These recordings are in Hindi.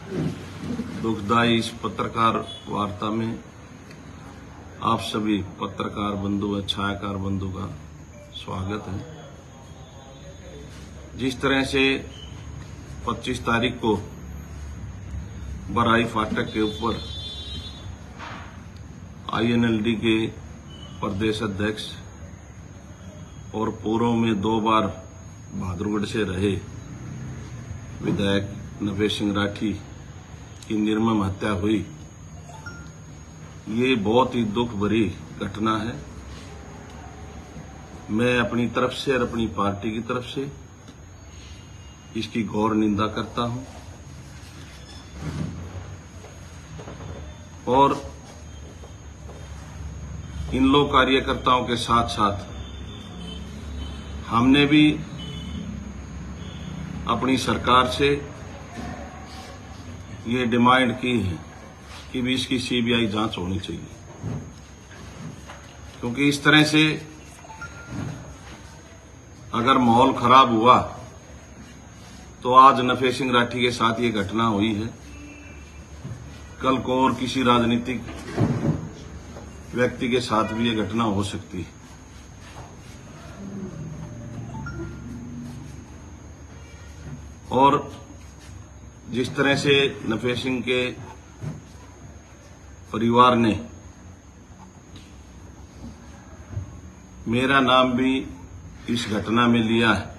दुखदायी इस पत्रकार वार्ता में आप सभी पत्रकार बंधु व छायाकार बंधु का स्वागत है। जिस तरह से 25 तारीख को बराई फाटक के ऊपर INLD के प्रदेश अध्यक्ष और पूर्व में 2 बार बहादुरगढ़ से रहे विधायक नफेस सिंह राठी की निर्मम हत्या हुई, ये बहुत ही दुख भरी घटना है। मैं अपनी तरफ से और अपनी पार्टी की तरफ से इसकी घोर निंदा करता हूं और इन लोग कार्यकर्ताओं के साथ साथ हमने भी अपनी सरकार से ये डिमांड की है कि भी इसकी CBI जांच होनी चाहिए, क्योंकि इस तरह से अगर माहौल खराब हुआ तो आज नफेस सिंह राठी के साथ ये घटना हुई है, कल को और किसी राजनीतिक व्यक्ति के साथ भी ये घटना हो सकती है। और जिस तरह से नफेस सिंह के परिवार ने मेरा नाम भी इस घटना में लिया है,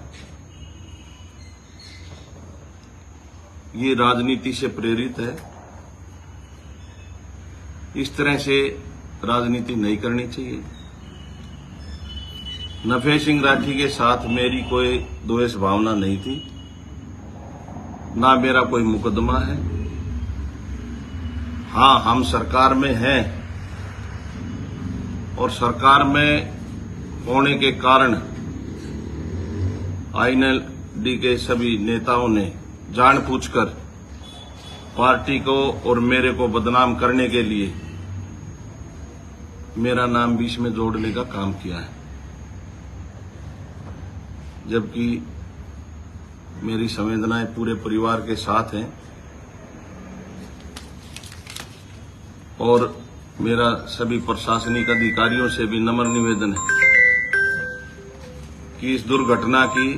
ये राजनीति से प्रेरित है। इस तरह से राजनीति नहीं करनी चाहिए। नफेस सिंह राठी के साथ मेरी कोई द्वेष भावना नहीं थी, ना मेरा कोई मुकदमा है। हां, हम सरकार में हैं और सरकार में होने के कारण INLD के सभी नेताओं ने जानबूझकर पार्टी को और मेरे को बदनाम करने के लिए मेरा नाम बीच में जोड़ने का काम किया है, जबकि मेरी संवेदनाएं पूरे परिवार के साथ हैं और मेरा सभी प्रशासनिक अधिकारियों से भी नम्र निवेदन है कि इस दुर्घटना की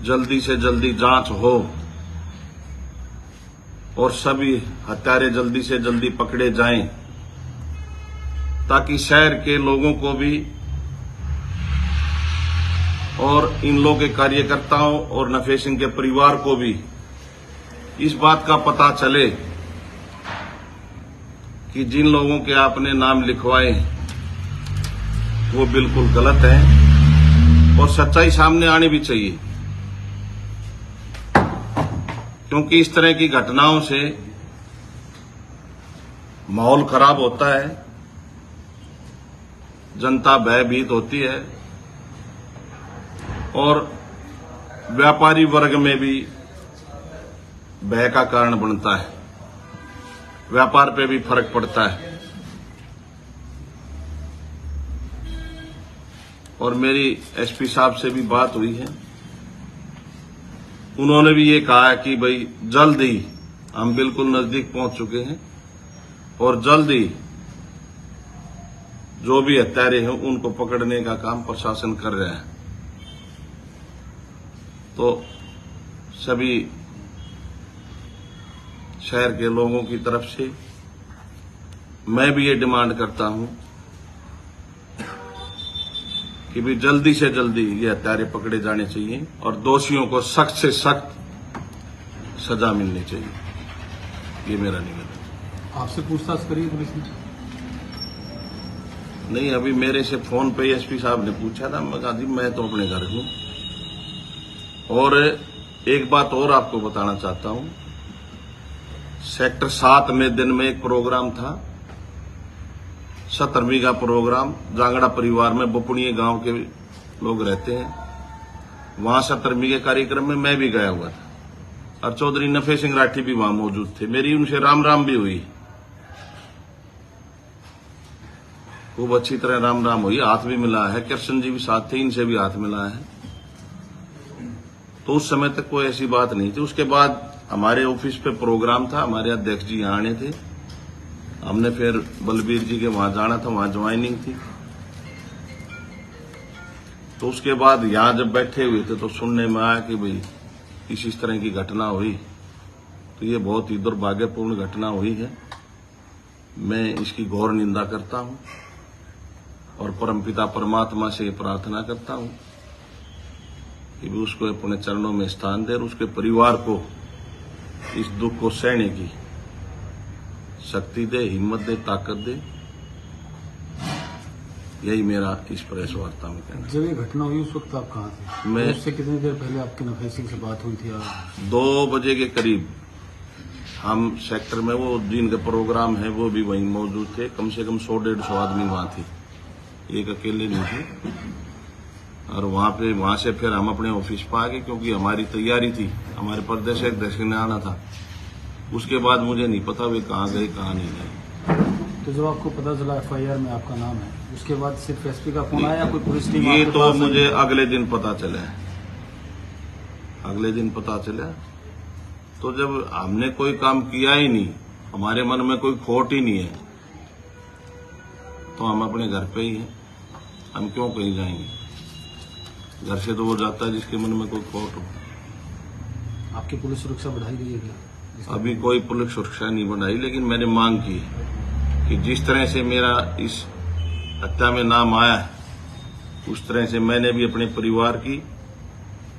जल्दी से जल्दी जांच हो और सभी हत्यारे जल्दी से जल्दी पकड़े जाएं, ताकि शहर के लोगों को भी और इन लोगों के कार्यकर्ताओं और नफेस सिंह के परिवार को भी इस बात का पता चले कि जिन लोगों के आपने नाम लिखवाए वो बिल्कुल गलत है और सच्चाई सामने आनी भी चाहिए, क्योंकि इस तरह की घटनाओं से माहौल खराब होता है, जनता भयभीत होती है और व्यापारी वर्ग में भी भय का कारण बनता है, व्यापार पे भी फर्क पड़ता है। और मेरी SP साहब से भी बात हुई है, उन्होंने भी ये कहा है कि भाई जल्द ही, हम बिल्कुल नजदीक पहुंच चुके हैं और जल्द ही जो भी हत्यारे हैं उनको पकड़ने का काम प्रशासन कर रहा है। तो सभी शहर के लोगों की तरफ से मैं भी ये डिमांड करता हूं कि भी जल्दी से जल्दी ये हत्यारे पकड़े जाने चाहिए और दोषियों को सख्त से सख्त सजा मिलनी चाहिए। ये मेरा निवेदन है। आपसे पूछताछ करिए पुलिस ने? नहीं, अभी मेरे से फोन पे SP साहब ने पूछा था, मैं कहा जी मैं तो अपने घर हूं। और एक बात और आपको बताना चाहता हूं, सेक्टर 7 में दिन में एक प्रोग्राम था, 17वीं का प्रोग्राम, जांगड़ा परिवार में बपुनिया गांव के लोग रहते हैं, वहां 17वीं के कार्यक्रम में मैं भी गया हुआ था और चौधरी नफेस सिंह राठी भी वहां मौजूद थे। मेरी उनसे राम राम भी हुई, खूब अच्छी तरह राम राम हुई, हाथ भी मिला है। कृष्ण जी भी साथ थे, इनसे भी हाथ मिला है। तो उस समय तक कोई ऐसी बात नहीं थी। उसके बाद हमारे ऑफिस पे प्रोग्राम था, हमारे अध्यक्ष जी यहाँ आने थे, हमने फिर बलबीर जी के वहां जाना था, वहां ज्वाइनिंग थी। तो उसके बाद यहाँ जब बैठे हुए थे तो सुनने में आया कि भाई इस तरह की घटना हुई, तो ये बहुत ही दुर्भाग्यपूर्ण घटना हुई है। मैं इसकी घोर निंदा करता हूं और परमपिता परमात्मा से प्रार्थना करता हूं कि भी उसको अपने चरणों में स्थान दे और उसके परिवार को इस दुख को सहने की शक्ति दे, हिम्मत दे, ताकत दे। यही मेरा इस प्रेस वार्ता में कहना। जब ये घटना हुई उस वक्त आप कहाँ थे? मैं उससे कितनी देर पहले आपकी नफे सिंह से बात हुई थी? 2 बजे के करीब हम सेक्टर में, वो दिन का प्रोग्राम है, वो भी वहीं मौजूद थे। कम से कम 100-150 आदमी वहां थे, एक अकेले नहीं थे। और वहां से फिर हम अपने ऑफिस पर आ गए, क्योंकि हमारी तैयारी थी, हमारे प्रदेश अध्यक्ष ने आना था। उसके बाद मुझे नहीं पता वे कहाँ गए कहाँ नहीं गए। तो जब आपको पता चला FIR में आपका नाम है, उसके बाद सिर्फ SP का फोन आया या कोई पुलिस टीम? ये तो मुझे अगले दिन पता चला। अगले दिन पता चला। तो जब हमने कोई काम किया ही नहीं, हमारे मन में कोई खोट ही नहीं है, तो हम अपने घर पे ही हैं। हम क्यों कहीं जाएंगे? घर से तो वो जाता है जिसके मन में कोई खोट हो। आपकी पुलिस सुरक्षा बढ़ाई गई है क्या? अभी कोई पुलिस सुरक्षा नहीं बढ़ाई, लेकिन मैंने मांग की कि जिस तरह से मेरा इस हत्या में नाम आया है, उस तरह से मैंने भी अपने परिवार की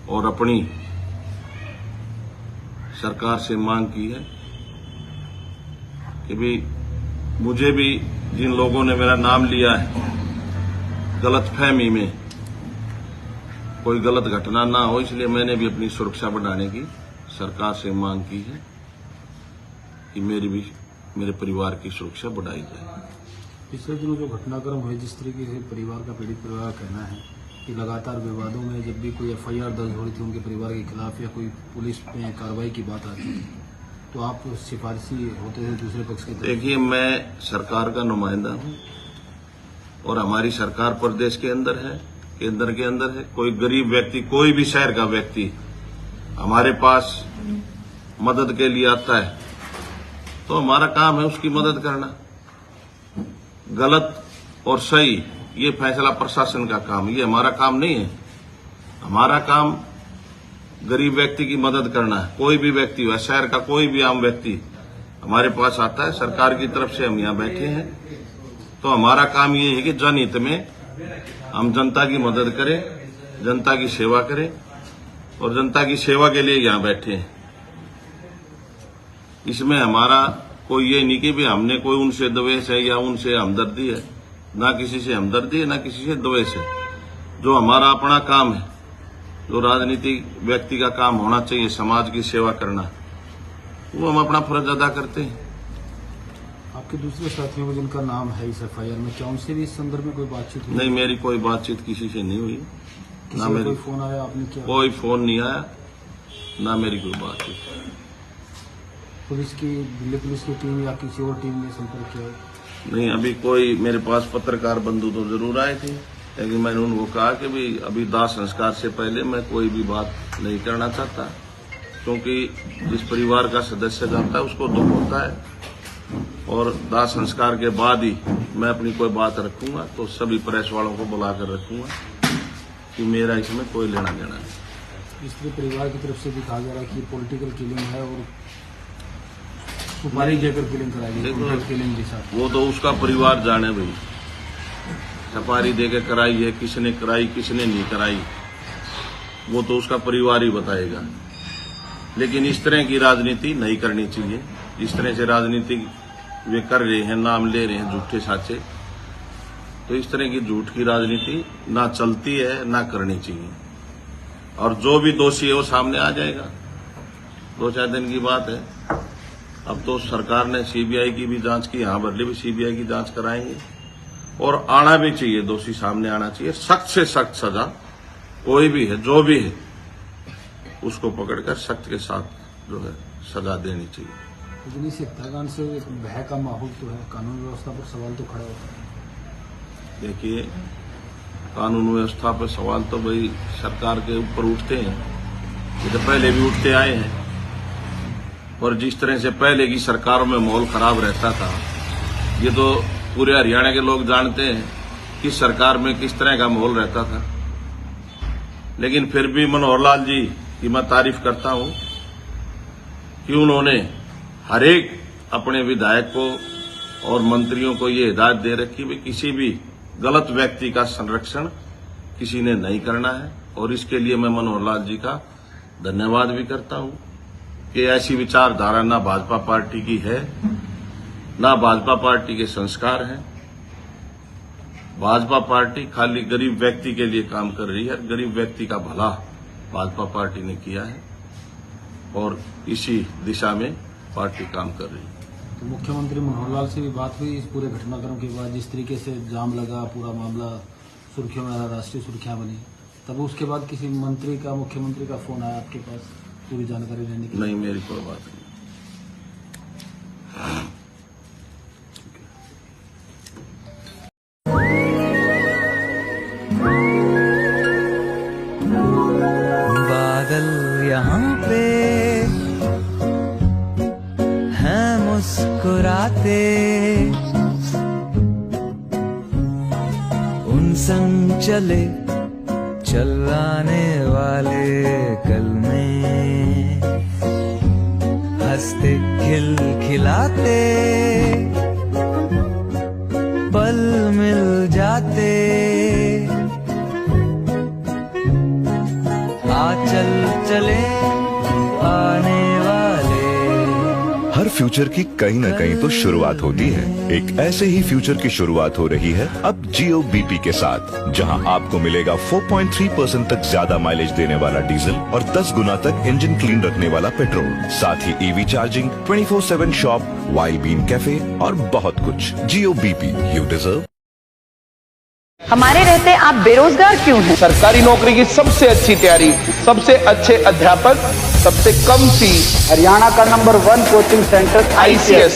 और अपनी सरकार से मांग की है कि भी मुझे भी जिन लोगों ने मेरा नाम लिया है, गलतफहमी में कोई गलत घटना ना हो, इसलिए मैंने भी अपनी सुरक्षा बढ़ाने की सरकार से मांग की है कि मेरे परिवार की सुरक्षा बढ़ाई जाए। पिछले दिनों जो घटनाक्रम हुए, जिस तरीके से परिवार का, पीड़ित परिवार का कहना है कि लगातार विवादों में जब भी कोई FIR दर्ज हो रही थी उनके परिवार के खिलाफ या कोई पुलिस में कार्रवाई की बात आती थी, तो आप सिफारिशी होते थे दूसरे पक्ष के? देखिए, मैं सरकार का नुमाइंदा हूं और हमारी सरकार प्रदेश के अंदर है, केंद्र के अंदर है। कोई गरीब व्यक्ति, कोई भी शहर का व्यक्ति हमारे पास मदद के लिए आता है तो हमारा काम है उसकी मदद करना। गलत और सही ये फैसला प्रशासन का काम, ये हमारा काम नहीं है। हमारा काम गरीब व्यक्ति की मदद करना है। कोई भी व्यक्ति हो, शहर का कोई भी आम व्यक्ति हमारे पास आता है, सरकार की तरफ से हम यहाँ बैठे हैं, तो हमारा काम ये है कि जनहित में हम जनता की मदद करें, जनता की सेवा करें और जनता की सेवा के लिए यहाँ बैठे हैं। इसमें हमारा कोई ये नहीं कि भी हमने कोई उनसे द्वेष है या उनसे हमदर्दी है। ना किसी से हमदर्दी है, ना किसी से द्वेष है। जो हमारा अपना काम है, जो राजनीतिक व्यक्ति का काम होना चाहिए, समाज की सेवा करना, वो हम अपना फर्ज अदा करते हैं। आपके दूसरे साथियों को जिनका नाम है इस FIR में, क्या उनसे भी इस संदर्भ में कोई बातचीत हुई? नहीं, मेरी कोई बातचीत किसी से नहीं हुई। ना मेरी कोई फोन आया? आपने क्या? कोई फोन नहीं आया, ना मेरी कोई बातचीत। पुलिस की, दिल्ली पुलिस की टीम या किसी और टीम ने संपर्क किया? नहीं, अभी कोई मेरे पास पत्रकार बंधु तो जरूर आए थे, लेकिन मैंने उनको कहा कि भी अभी दाह संस्कार से पहले मैं कोई भी बात नहीं करना चाहता, क्योंकि जिस परिवार का सदस्य जाता है उसको दुख होता है और दाह संस्कार के बाद ही मैं अपनी कोई बात रखूंगा। तो सभी प्रेस वालों को बुलाकर रखूंगा कि मेरा इसमें कोई लेना देना नहीं। इसलिए परिवार की तरफ से भी कहा जा रहा है कि पॉलिटिकल किलिंग है और सुपारी देकर किलिंग कराई गई। वो तो उसका परिवार जाने भाई, सुपारी देकर कराई है, किसने कराई किसने नहीं कराई, वो तो उसका परिवार ही बताएगा। लेकिन इस तरह की राजनीति नहीं करनी चाहिए। इस तरह से राजनीति वे कर रहे हैं, नाम ले रहे हैं झूठे साचे, तो इस तरह की झूठ की राजनीति ना चलती है, ना करनी चाहिए। और जो भी दोषी है वो सामने आ जाएगा, 2-4 दिन की बात है। अब तो सरकार ने CBI की भी जांच की, यहाँ बदले भी CBI की जांच कराएंगे और आना भी चाहिए, दोषी सामने आना चाहिए। सख्त से सख्त सजा, कोई भी है, जो भी है, उसको पकड़कर सख्त के साथ जो है सजा देनी चाहिए। लेकिन इस हत्याकांड से भय का माहौल तो है, कानून व्यवस्था पर सवाल तो खड़ा होता है। देखिए, कानून व्यवस्था पर सवाल तो भाई सरकार के ऊपर उठते हैं, ये तो पहले भी उठते आए हैं। और जिस तरह से पहले की सरकारों में माहौल खराब रहता था, ये तो पूरे हरियाणा के लोग जानते हैं कि सरकार में किस तरह का माहौल रहता था। लेकिन फिर भी मनोहर लाल जी की मैं तारीफ करता हूं कि उन्होंने हर एक अपने विधायक को और मंत्रियों को ये हिदायत दे रखी कि किसी भी गलत व्यक्ति का संरक्षण किसी ने नहीं करना है। और इसके लिए मैं मनोहर लाल जी का धन्यवाद भी करता हूं कि ऐसी विचारधारा ना भाजपा पार्टी की है, ना भाजपा पार्टी के संस्कार हैं। भाजपा पार्टी खाली गरीब व्यक्ति के लिए काम कर रही है। गरीब व्यक्ति का भला भाजपा पार्टी ने किया है और इसी दिशा में पार्टी काम कर रही है। तो मुख्यमंत्री मनोहर लाल से भी बात हुई इस पूरे घटनाक्रम के बाद, जिस तरीके से जाम लगा, पूरा मामला सुर्खियों में आया, राष्ट्रीय सुर्खियां बनी, तब उसके बाद किसी मंत्री का, मुख्यमंत्री का फोन आया आपके पास पूरी जानकारी लेने के लिए? नहीं, मेरी कोई बात नहीं। बादल यहाँ पे हैं मुस्कुराते, उन संग चले चलाने वाले कल में हंसते खिलखिलाते पल मिल जाते, चल चले आने वाले। हर फ्यूचर की कहीं न कहीं तो शुरुआत होती है। एक ऐसे ही फ्यूचर की शुरुआत हो रही है अब जियो बीपी के साथ, जहां आपको मिलेगा 4.3% तक ज्यादा माइलेज देने वाला डीजल और 10 गुना तक इंजन क्लीन रखने वाला पेट्रोल, साथ ही EV charging, 24/7 shop, wild bean cafe और बहुत कुछ। Jio BP, you deserve. हमारे रहते आप बेरोजगार क्यों हैं? सरकारी नौकरी की सबसे अच्छी तैयारी, सबसे अच्छे अध्यापक, सबसे कम फीस, हरियाणा का नंबर 1 कोचिंग सेंटर ICS